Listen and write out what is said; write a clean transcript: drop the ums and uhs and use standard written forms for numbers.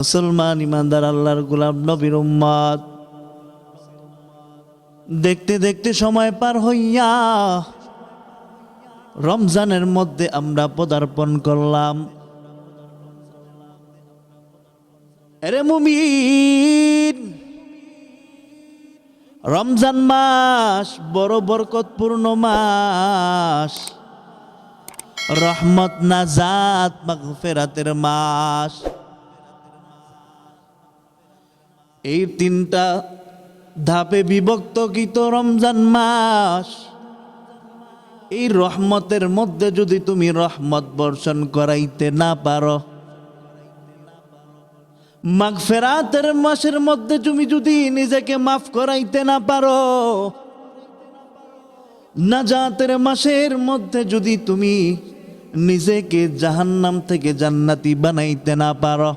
মুসলমান ইমানদার আল্লাহর গোলাম নবীর উম্মত, দেখতে দেখতে সময় পার হইয়া রমজানের মধ্যে আমরা পদার্পণ করলাম। আরে মুমিন, রমজান মাস বড় বরকতপূর্ণ মাস, রহমত নাজাত মাগফিরাতের মাস। এই তিনটা ধাপে বিভক্তকৃত রমজান মাস, এই রহমতের মধ্যে যদি তুমি রহমত বর্ষণ করাইতে না পারো, মাগফিরাতের মাসের মধ্যে তুমি যদি নিজেকে মাফ করাইতে না পারো, নাজাতের মাসের মধ্যে যদি তুমি নিজেকে জাহান্নাম থেকে জান্নাতি বানাইতে না পারো,